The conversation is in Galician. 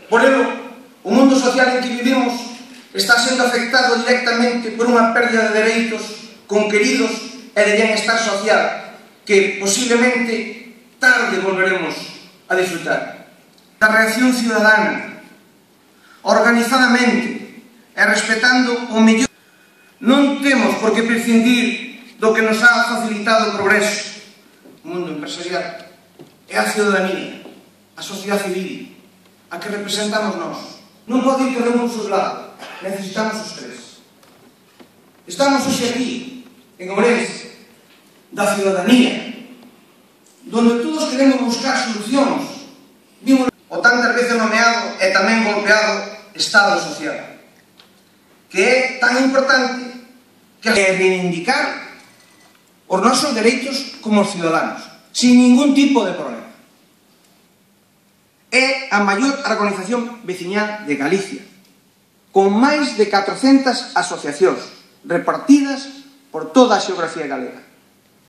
Por ello, o mundo social en que vivimos está sendo afectado directamente por unha pérdida de dereitos conqueridos e de bienestar social que posiblemente tarde volveremos a disfrutar. A reacción ciudadana, organizadamente e respetando o mellor, non temos por que prescindir do que nos ha facilitado o progreso, o mundo empresarial, e a ciudadanía, a sociedade civil, a que representamos nós. Non pode ir cada un por seu lado, necesitamos os tres. Estamos hoxe aquí, en Ourense, da ciudadanía, donde todos queremos buscar solucións. Vimos o tantas veces nomeado e tamén golpeado Estado social, que é tan importante que reivindicar os nosos dereitos como ciudadanos, sin ningún tipo de problema. É a maior organización veciñal de Galicia, con máis de 400 asociacións repartidas por toda a xeografía galega.